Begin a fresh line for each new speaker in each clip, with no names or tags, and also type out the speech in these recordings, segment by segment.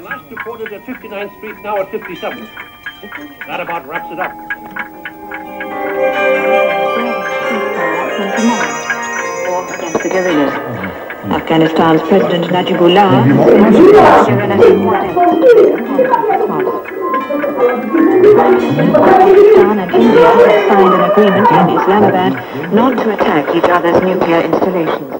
Last reported at 59th Street, now at 57th. That about wraps it up.
Or against togetherness. Afghanistan's President Najibullah has been in a Pakistan and India have signed an agreement in Islamabad not to attack each other's nuclear installations.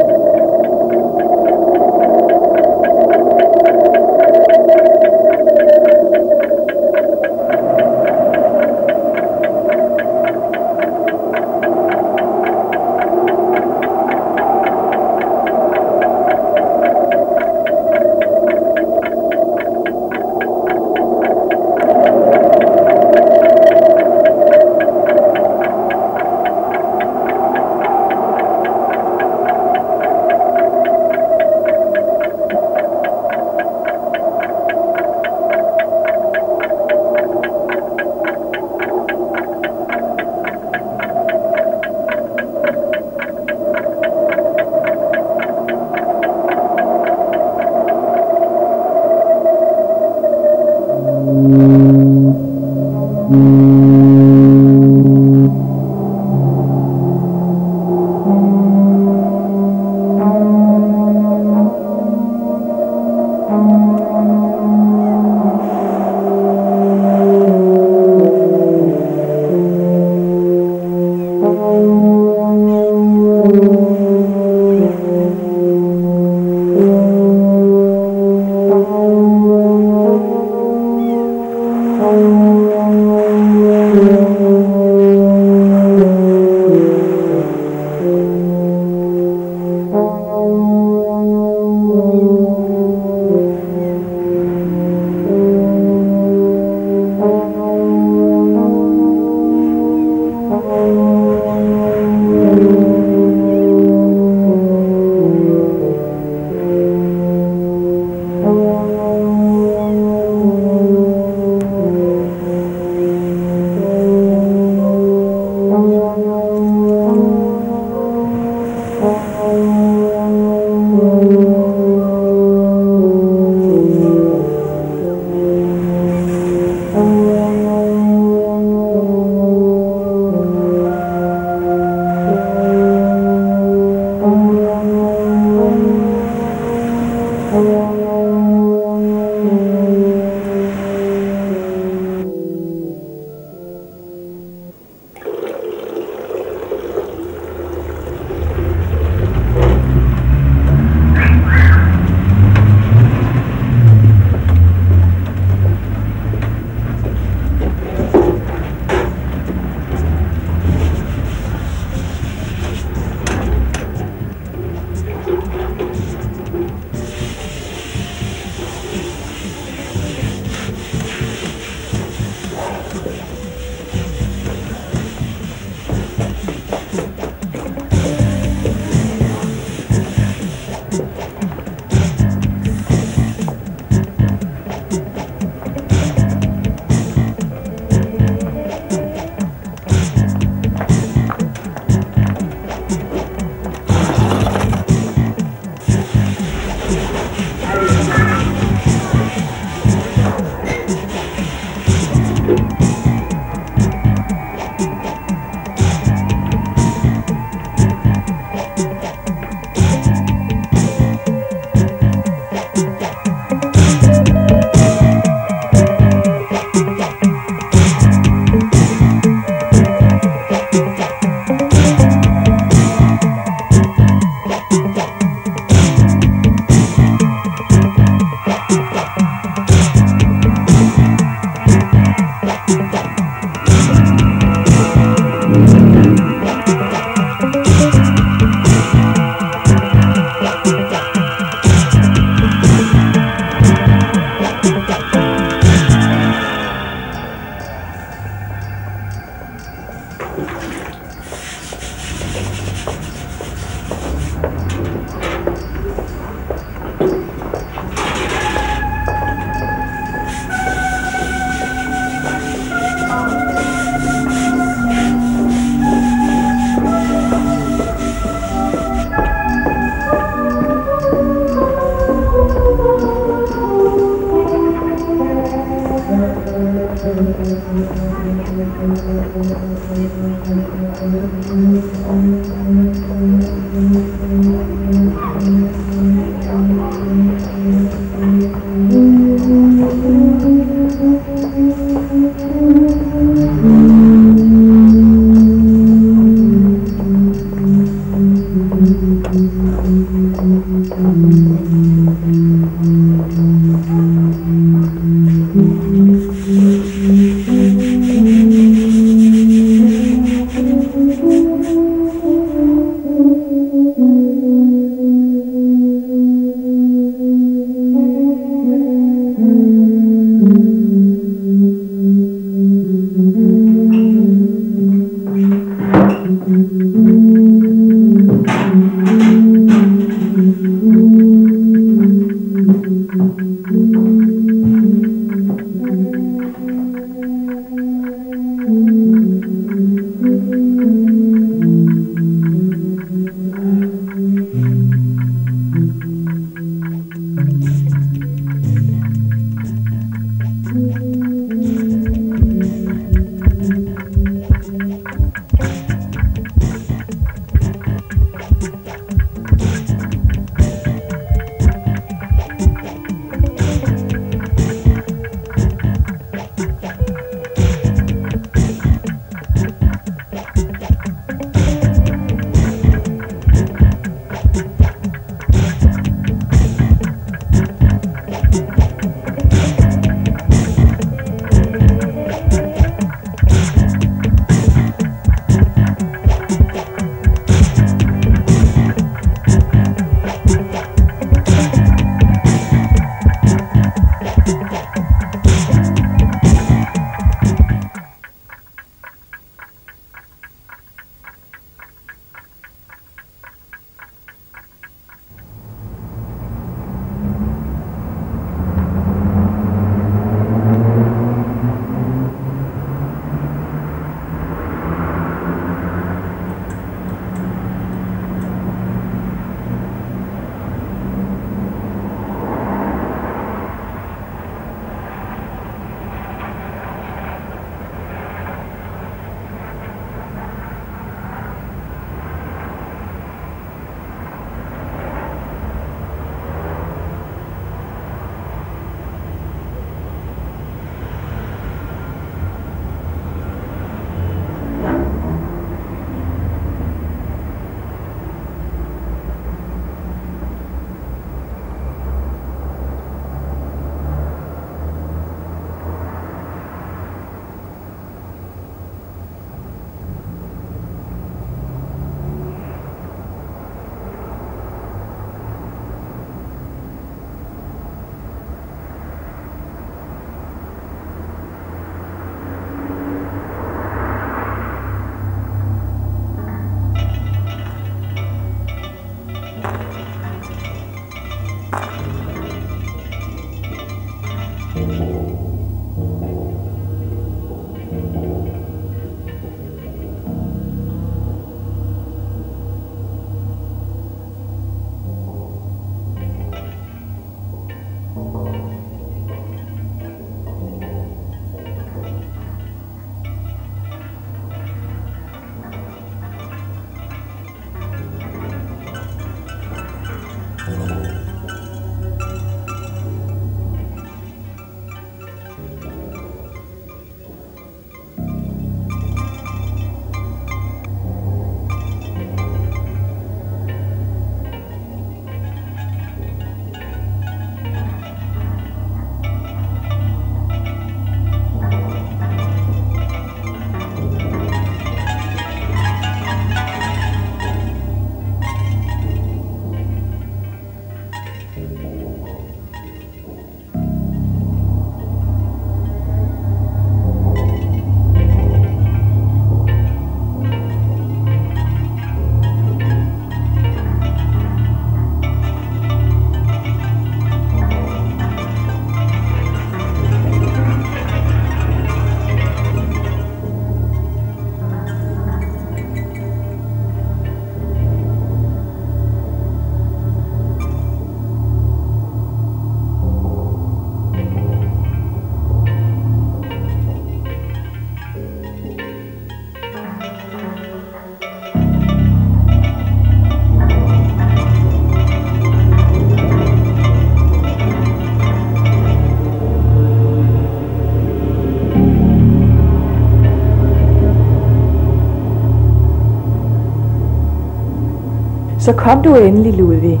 Så kom du endelig, Ludvig.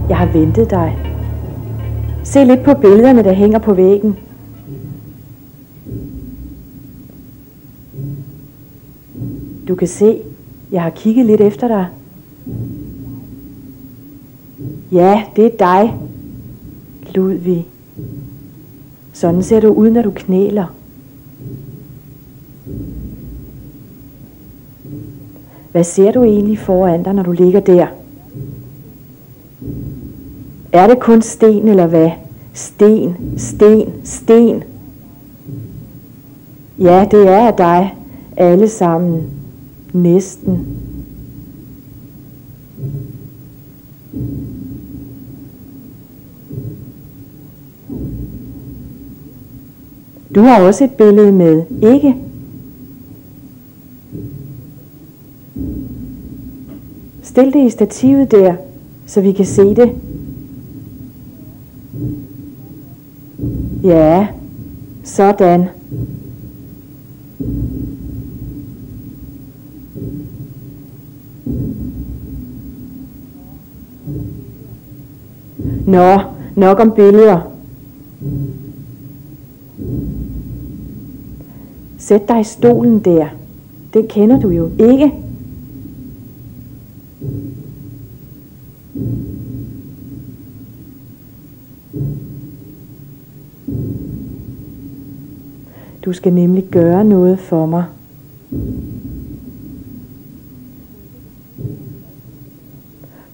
Jeg har ventet dig. Se lidt på billederne, der hænger på væggen. Du kan se, jeg har kigget lidt efter dig. Ja, det er dig, Ludvig. Sådan ser du ud, når du knæler. Hvad ser du egentlig foran dig, når du ligger der? Er det kun sten eller hvad? Sten, sten, sten. Ja, det er af dig. Alle sammen. Næsten. Du har også et billede med, ikke? Stil det i stativet der, så vi kan se det. Ja, sådan. Nå, nok om billeder. Sæt dig i stolen der. Den kender du jo ikke. Du skal nemlig gøre noget for mig.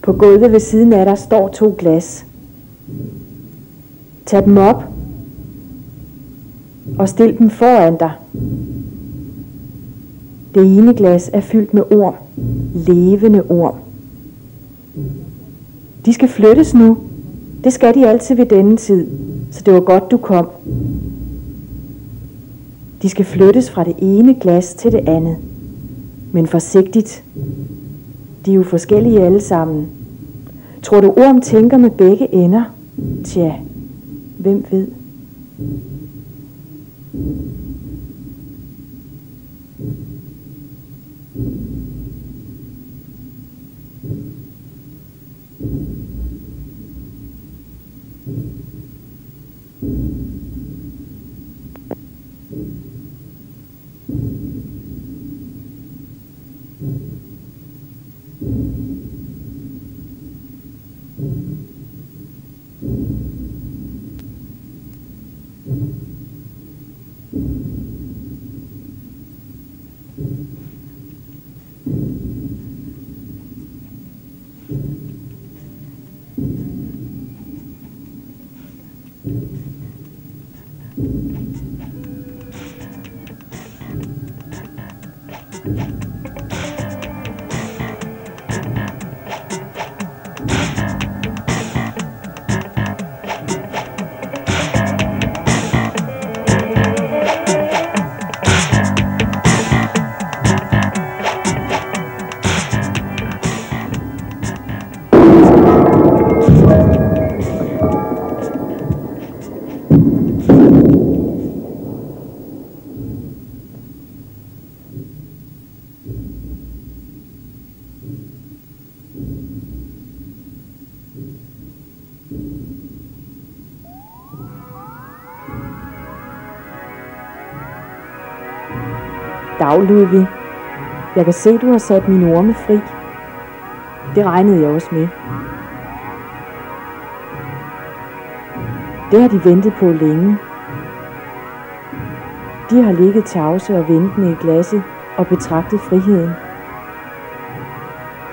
På gulvet ved siden af dig står 2 glas. Tag dem op og stil dem foran dig. Det ene glas er fyldt med orm. Levende orm. De skal flyttes nu. Det skal de altid ved denne tid, så det var godt du kom. De skal flyttes fra det ene glas til det andet. Men forsigtigt. De er jo forskellige alle sammen. Tror du orm tænker med begge ender? Tja, hvem ved? Dag, Ludvig. Jeg kan se, du har sat mine orme fri. Det regnede jeg også med. Det har de ventet på længe. De har ligget tavse og ventende i glasset og betragtet friheden.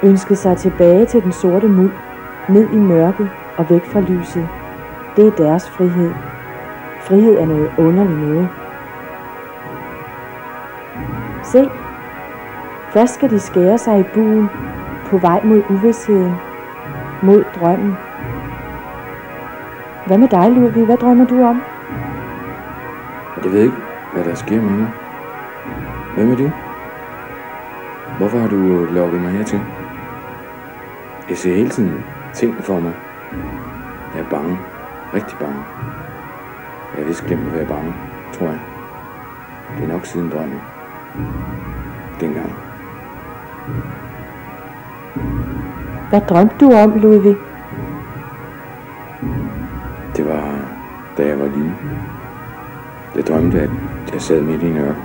Ønsket sig tilbage til den sorte muld, ned i mørket og væk fra lyset. Det er deres frihed. Frihed er noget underligt noget. Se, først skal de skære sig i buen, på vej mod uvidsheden, mod drømmen. Hvad med dig, Ludvig? Hvad drømmer du om?
Jeg ved ikke, hvad der sker med mig. Hvad med du? Hvorfor har du lukket mig hertil? Jeg ser hele tiden ting for mig. Jeg er bange. Rigtig bange. Jeg har vist glemt at være bange, tror jeg. Det er nok siden drømmen. Dengang.
Hvad drømte du om, Ludvig?
Det var, da jeg var lille. Jeg drømte, at jeg sad midt i en ørken.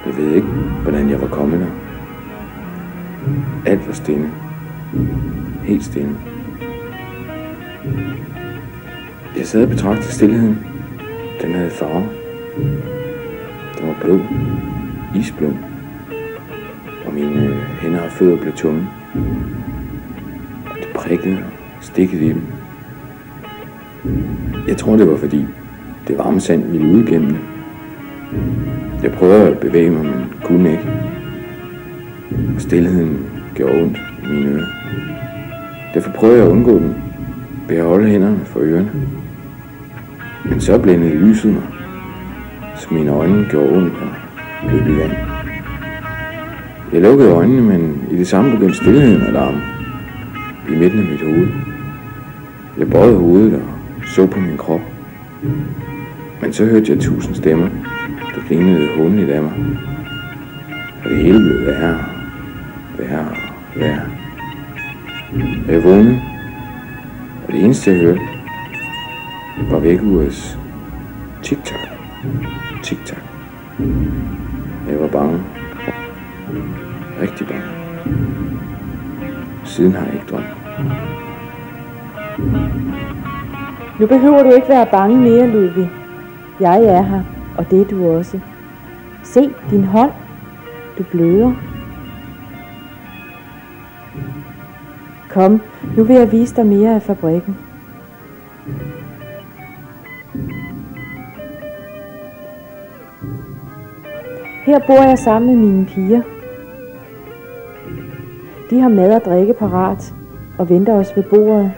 Jeg ved ikke, hvordan jeg var kommet der. Alt var stille. Helt stille. Jeg sad og betragtede stilheden. Den havde farve. Den var blå. Isblå. Og mine hænder og fødder blev tunge. Og det prikkede og stikkede i dem. Jeg tror, det var fordi det varme sand ville ud igennem det. Jeg prøvede at bevæge mig, men kunne ikke. Og stilheden gjorde ondt i mine ører. Derfor prøvede jeg at undgå den ved at holde hænderne for ørerne. Men så blændede lyset mig, så mine øjne gjorde ondt og løb i vand. Jeg lukkede øjnene, men i det samme begyndte stilheden at larme i midten af mit hoved. Jeg bøjede hovedet og så på min krop. Men så hørte jeg 1000 stemmer, der grinede hånligt af mig. Og det hele blev værre, værre og værre. Og jeg vågnede, og det eneste jeg hørte, var vækkeurets tik-tak, tik-tak. Jeg var bange. Rigtig bange. Siden har jeg ikke drømt.
Nu behøver du ikke være bange mere, Ludvig. Jeg er her, og det er du også. Se din hånd. Du bløder. Kom, nu vil jeg vise dig mere af fabrikken. Her bor jeg sammen med mine piger. De har mad og drikke parat og venter os ved bordet.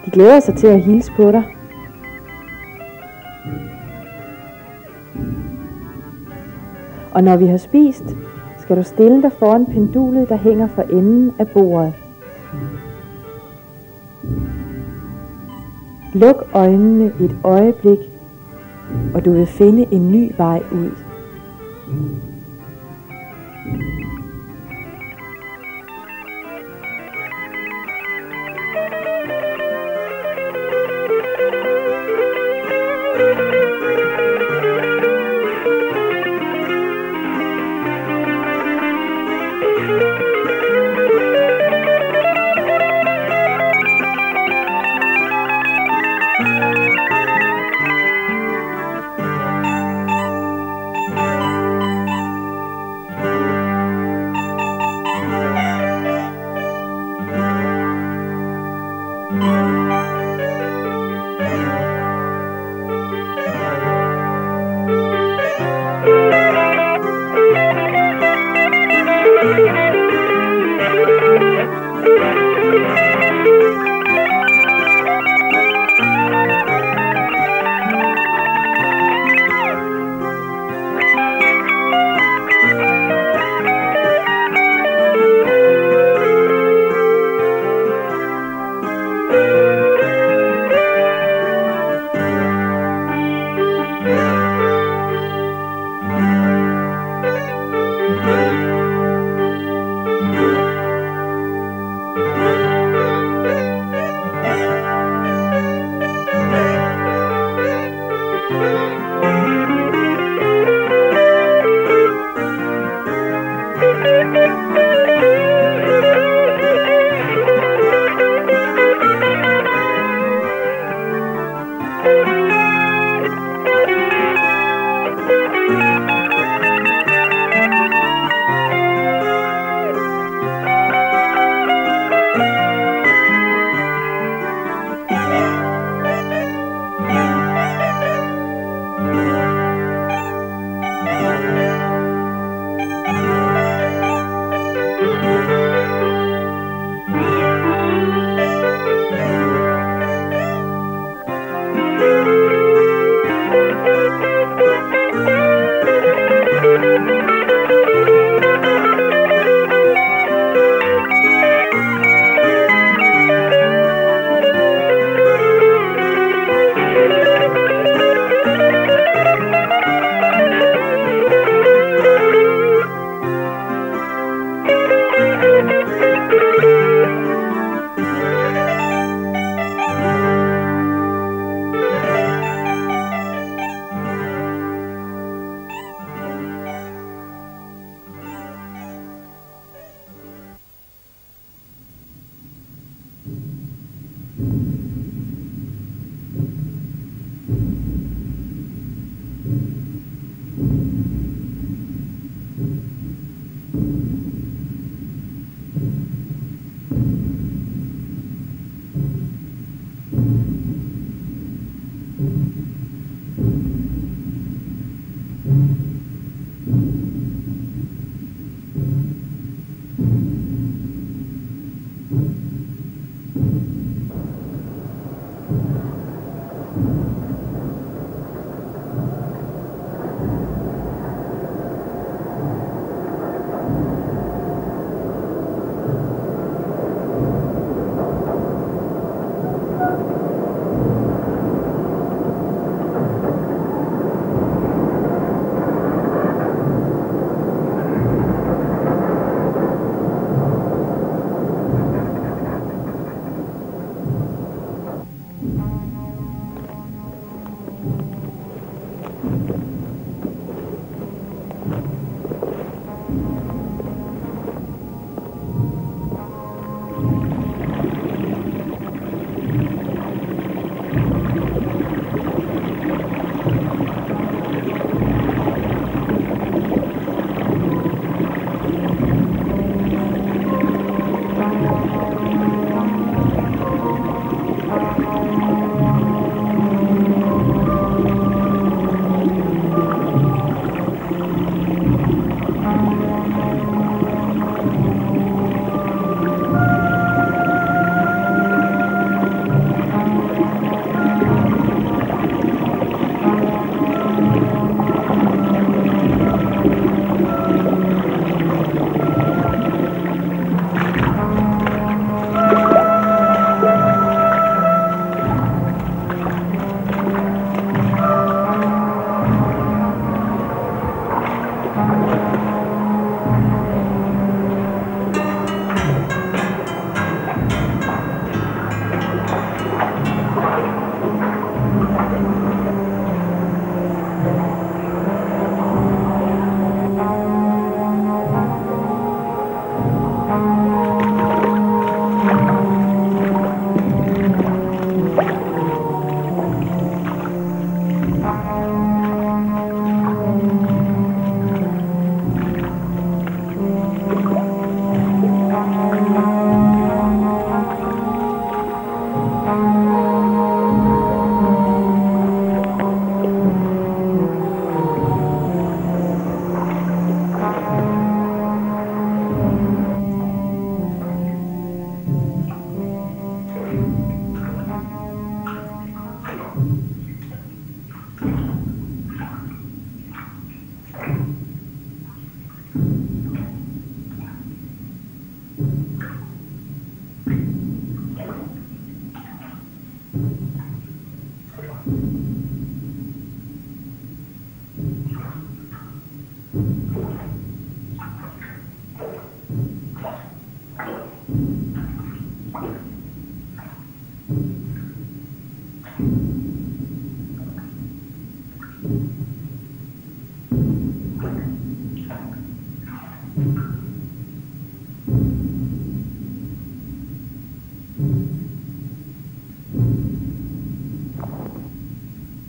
De glæder sig til at hilse på dig. Og når vi har spist, skal du stille dig foran pendulet, der hænger for enden af bordet. Luk øjnene et øjeblik, og du vil finde en ny vej ud.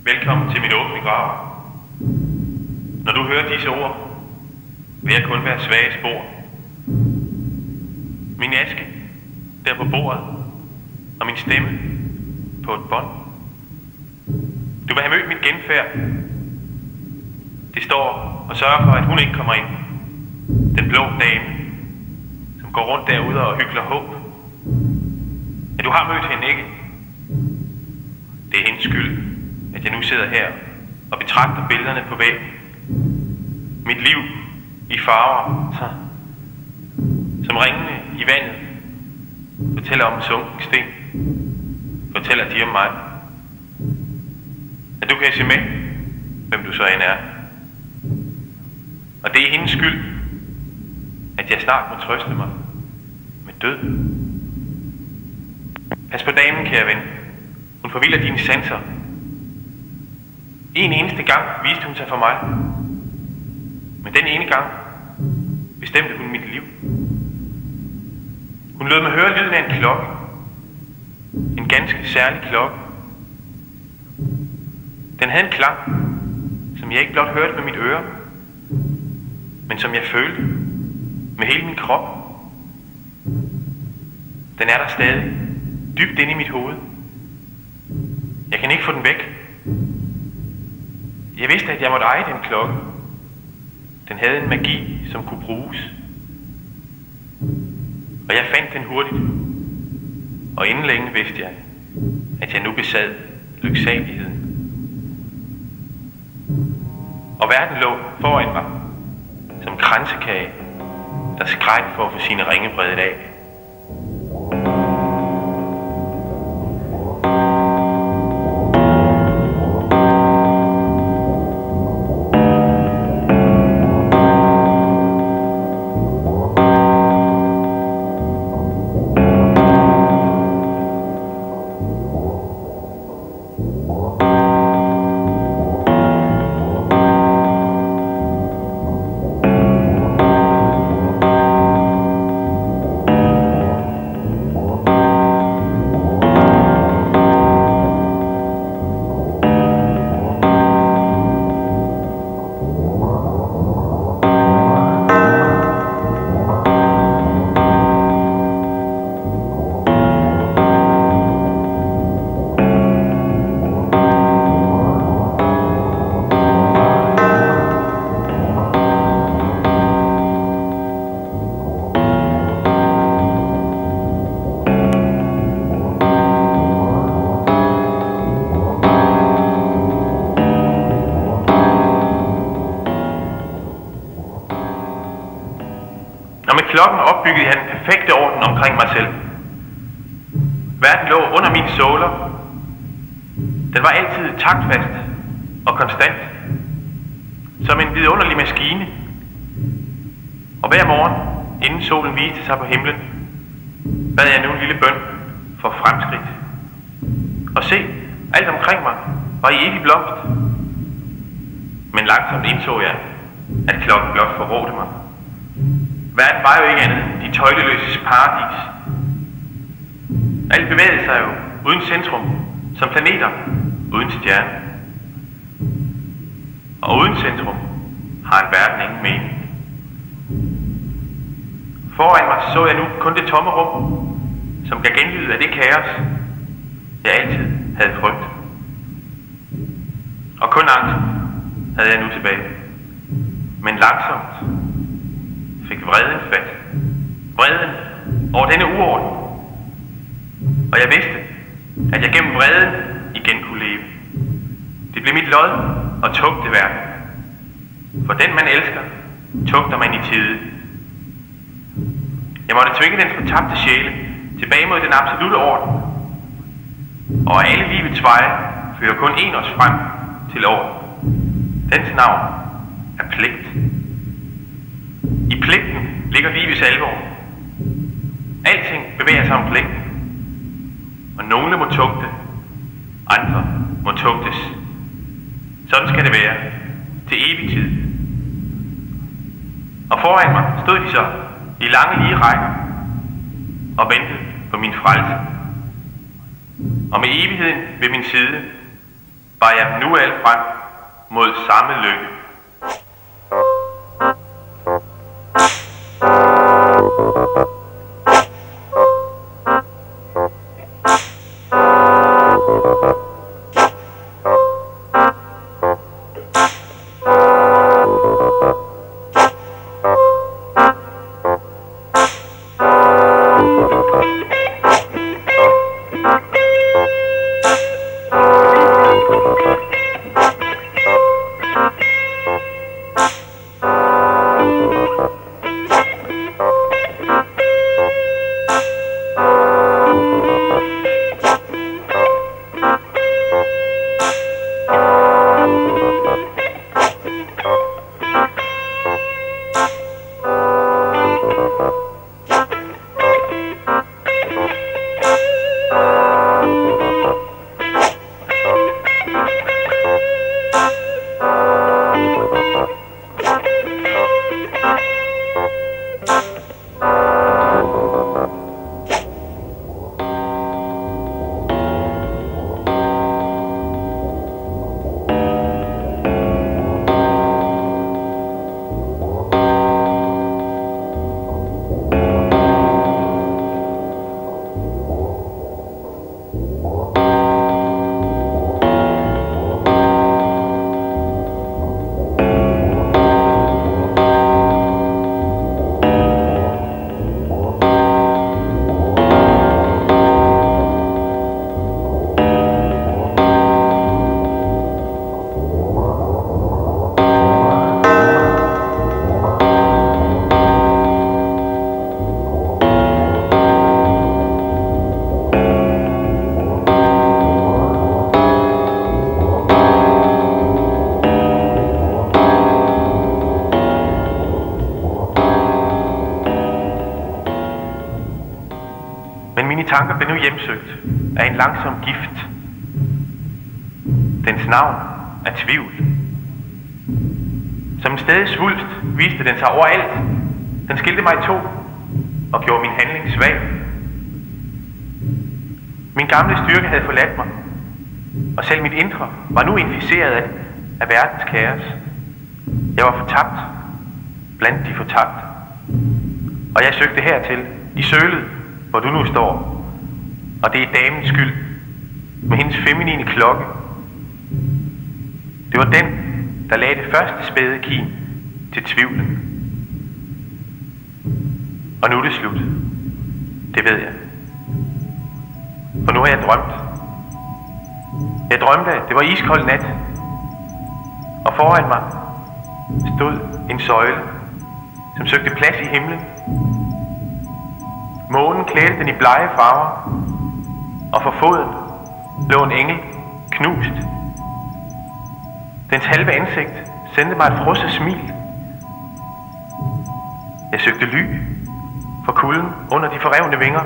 Velkommen til mit åbne grav. Når du hører disse ord, vil jeg kun være svage spor. Min aske der på bordet, og min stemme på et bånd. Du vil have mødt mit genfærd. Det står og sørger for, at hun ikke kommer ind. Den blå dame, som går rundt derude og hykler håb. Ja, du har mødt hende, ikke? Det er hendes skyld, at jeg nu sidder her og betragter billederne på væggen. Mit liv i farver, som ringene i vandet, fortæller om sunken sten. Fortæller de om mig. At du kan se med, hvem du så end er. Og det er hendes skyld, at jeg snart må trøste mig med død. Pas på damen, kære ven. Hun forvilder dine sanser. En eneste gang viste hun sig for mig. Men den ene gang bestemte hun mit liv. Hun lod mig høre lyden af en klokke. En ganske særlig klokke. Den havde en klang, som jeg ikke blot hørte med mit øre, men som jeg følte med hele min krop. Den er der stadig, dybt inde i mit hoved. Jeg kan ikke få den væk. Jeg vidste, at jeg måtte eje den klokke. Den havde en magi, som kunne bruges. Og jeg fandt den hurtigt. Og inden længe vidste jeg, at jeg nu besad lyksaligheden. Og verden lå foran mig, som kransekage, der skreg for at få sine ringe bredt af. Klokken opbyggede jeg den perfekte orden omkring mig selv. Verden lå under mine såler. Den var altid taktfast og konstant. Som en vidunderlig maskine. Og hver morgen, inden solen viste sig på himlen, bad jeg nu en lille bøn for fremskridt. Og se, alt omkring mig var i evig blomst. Men langsomt indså jeg, at klokken blot forrådte mig. Verden var jo ikke andet end de tøjleløses paradis. Alt bevægede sig jo uden centrum, som planeter uden stjerner. Og uden centrum har en verden ingen mening. Foran mig så jeg nu kun det tomme rum, som gav genlyd af det kaos, jeg altid havde frygt. Og kun angst havde jeg nu tilbage. Men langsomt fik vreden fat. Vreden over denne uorden. Og jeg vidste, at jeg gennem vreden igen kunne leve. Det blev mit lod og tugte verden. For den man elsker, tugter man i tide. Jeg måtte tvinge den fortabte sjæle tilbage mod den absolute orden. Og alle livets veje fører kun en os frem til orden. Dens navn er pligt. I pligten ligger livets alvor. Alting bevæger sig om pligten. Og nogle må tugte, andre må tugtes. Sådan skal det være til evig tid. Og foran mig stod de så i lange lige rækker og ventede på min frelse. Og med evigheden ved min side var jeg nu alt frem mod samme lykke. Tanker blev nu hjemsøgt af en langsom gift. Dens navn er tvivl. Som en stedig svulst viste den sig overalt. Den skilte mig i to og gjorde min handling svag. Min gamle styrke havde forladt mig, og selv mit indre var nu inficeret af verdens kaos. Jeg var fortabt blandt de fortabte, og jeg søgte hertil i sølet, hvor du nu står. Og det er damens skyld, med hendes feminine klokke. Det var den, der lagde det første spæde kim til tvivlen. Og nu er det slut. Det ved jeg. For nu har jeg drømt. Jeg drømte, at det var iskold nat. Og foran mig stod en søjle, som søgte plads i himlen. Månen klædte den i blege farver, og for foden lå en engel knust. Dens halve ansigt sendte mig et frosset smil. Jeg søgte ly for kulden under de forrevne vinger,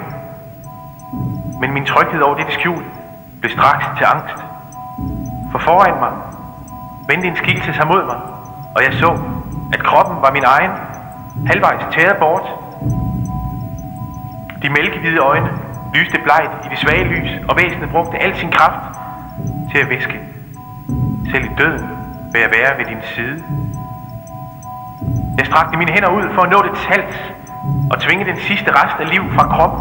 men min tryghed over dette skjul blev straks til angst. For foran mig vendte en skikkelse sig mod mig, og jeg så, at kroppen var min egen, halvvejs tæret bort. De mælkehvide øjne lyste blegt i det svage lys, og væsenet brugte al sin kraft til at hviske: selv i døden vil jeg være ved din side. Jeg strakte mine hænder ud for at nå dets hals og tvinge den sidste rest af liv fra kroppen.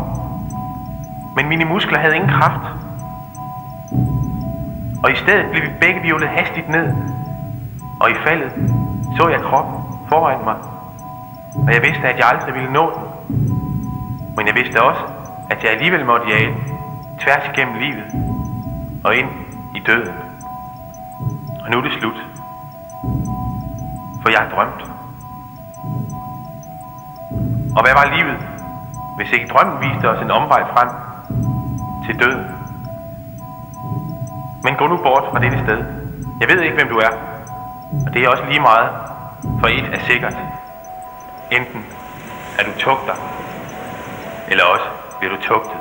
Men mine muskler havde ingen kraft. Og i stedet blev vi begge hvirvlet hastigt ned. Og i faldet så jeg kroppen foran mig. Og jeg vidste, at jeg aldrig ville nå den. Men jeg vidste også, at jeg alligevel måtte jage tværs igennem livet og ind i døden. Og nu er det slut. For jeg har drømt. Og hvad var livet, hvis ikke drømmen viste os en omvej frem til døden? Men gå nu bort fra dette sted. Jeg ved ikke, hvem du er. Og det er også lige meget, for et er sikkert. Enten er du tugter, eller også bliver du tugtet.